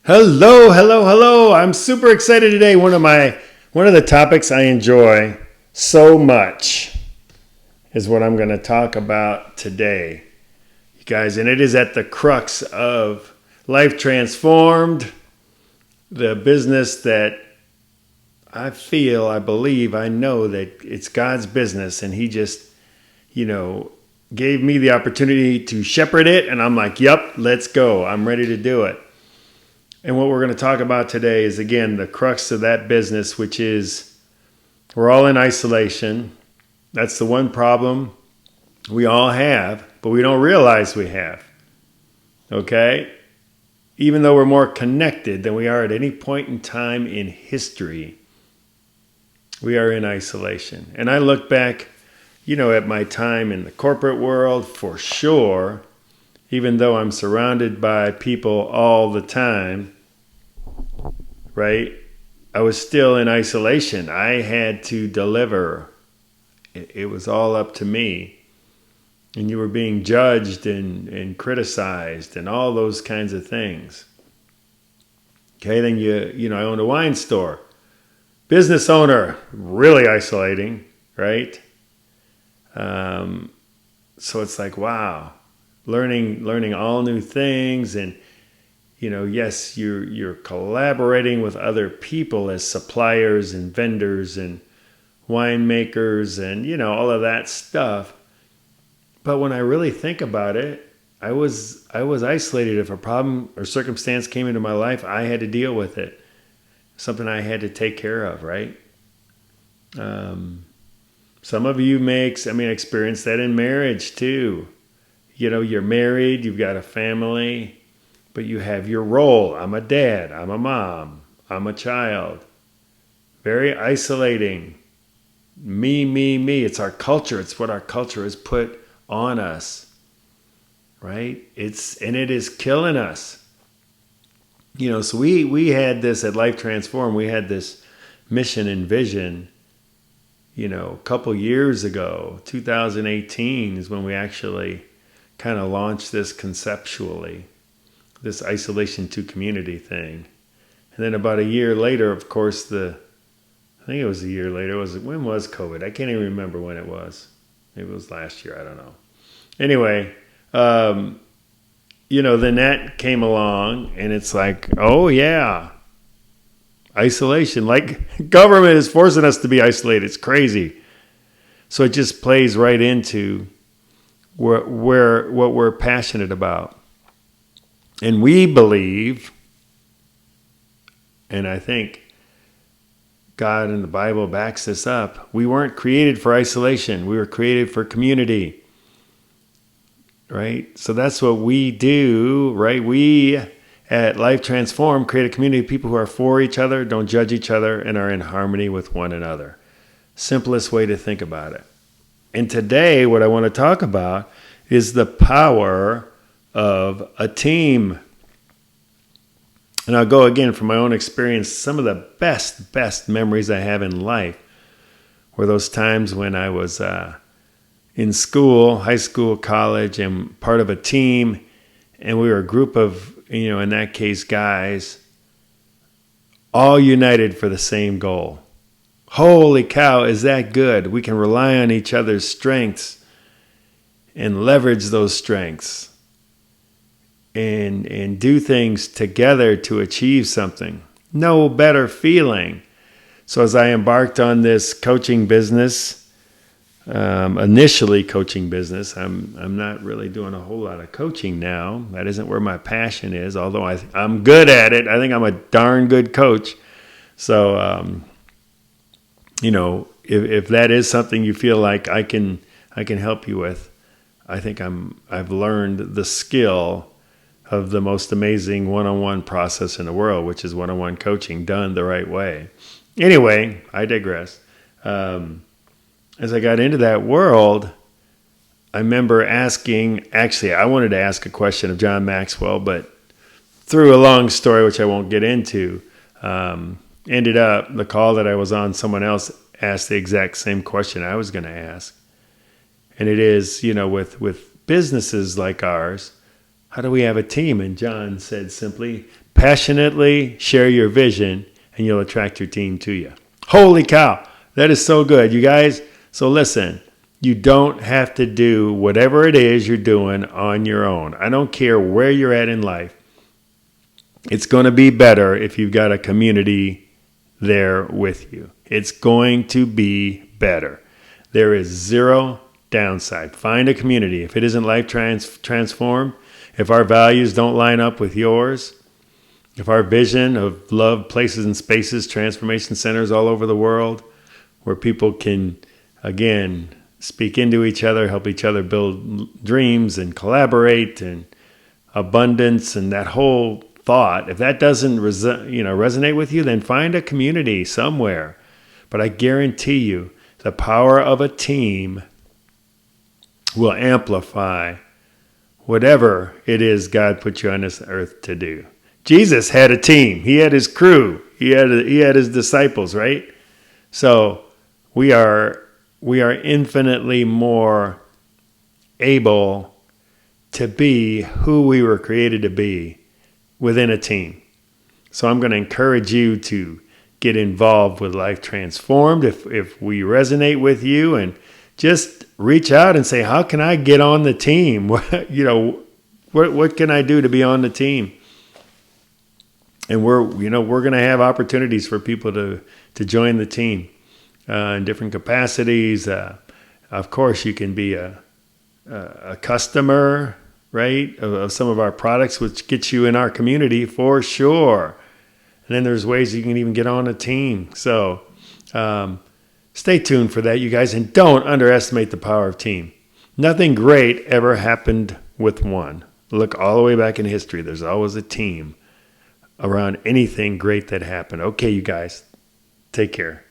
Hello, hello, hello. I'm super excited today. One of the topics I enjoy so much is what I'm going to talk about today. You guys, and it is at the crux of Life Transformed, the business that I believe, I know that it's God's business and he just, you know, gave me the opportunity to shepherd it and I'm like, "Yep, let's go. I'm ready to do it." And what we're going to talk about today is, again, the crux of that business, which is we're all in isolation. That's the one problem we all have, but we don't realize we have. Okay? Even though we're more connected than we are at any point in time in history, we are in isolation. And I look back, at my time in the corporate world for sure, even though I'm surrounded by people all the time, right? I was still in isolation. I had to deliver. It was all up to me. And you were being judged and criticized and all those kinds of things. Okay, then I owned a wine store. Business owner, really isolating, right? So it's like, wow, learning all new things, and yes, you're collaborating with other people as suppliers and vendors and winemakers and all of that stuff. But when I really think about it, I was isolated. If a problem or circumstance came into my life, I had to deal with it. Something I had to take care of, right? Some of you experience that in marriage too. You're married, you've got a family, but you have your role. I'm a dad, I'm a mom, I'm a child. Very isolating. Me. It's our culture. It's what our culture has put on us, right? It is killing us. So we had this at Life Transform. We had this mission and vision, a couple years ago. 2018 is when we actually kind of launched this conceptually, this isolation to community thing. And then about a year later, of course, I think it was a year later. When was COVID? I can't even remember when it was. Maybe it was last year. I don't know. Anyway, then that came along and it's like, oh yeah, isolation. Like government is forcing us to be isolated. It's crazy. So it just plays right into what we're passionate about. And we believe, and I think God and the Bible backs this up, we weren't created for isolation. We were created for community. Right? So that's what we do, right? We at Life Transform create a community of people who are for each other, don't judge each other, and are in harmony with one another. Simplest way to think about it. And today, what I want to talk about is the power of a team. And I'll go again from my own experience. Some of the best memories I have in life were those times when I was in school, high school, college, and part of a team. And we were a group of, in that case, guys, all united for the same goal. Holy cow, is that good? We can rely on each other's strengths and leverage those strengths and do things together to achieve something. No better feeling. So as I embarked on this coaching business, initially coaching business, I'm not really doing a whole lot of coaching now. That isn't where my passion is, although I'm good at it. I think I'm a darn good coach. So, if that is something you feel like I can help you with, I think I've learned the skill of the most amazing one-on-one process in the world, which is one-on-one coaching done the right way. Anyway, I digress. As I got into that world, I remember I wanted to ask a question of John Maxwell, but through a long story, which I won't get into, ended up the call that I was on, someone else asked the exact same question I was going to ask. And it is, with businesses like ours, how do we have a team? And John said simply, passionately share your vision, and you'll attract your team to you. Holy cow, that is so good, you guys. So listen, you don't have to do whatever it is you're doing on your own. I don't care where you're at in life. It's going to be better if you've got a community there with you. It's going to be better. There is zero downside. Find a community. If it isn't life transformed, if our values don't line up with yours, if our vision of love, places and spaces, transformation centers all over the world, where people can, again, speak into each other, help each other build dreams and collaborate and abundance and that whole thought, if that doesn't resonate with you, then find a community somewhere. But I guarantee you, the power of a team will amplify whatever it is God put you on this earth to do. Jesus had a team. He had his crew. He had his disciples, right? So we are infinitely more able to be who we were created to be within a team. So I'm going to encourage you to get involved with Life Transformed if we resonate with you, and just reach out and say, how can I get on the team? What can I do to be on the team? And we're going to have opportunities for people to join the team in different capacities. Of course, you can be a customer, right, of some of our products, which gets you in our community for sure. And then there's ways you can even get on a team. So stay tuned for that, you guys, and don't underestimate the power of team. Nothing great ever happened with one. Look all the way back in history. There's always a team around anything great that happened. Okay, you guys, take care.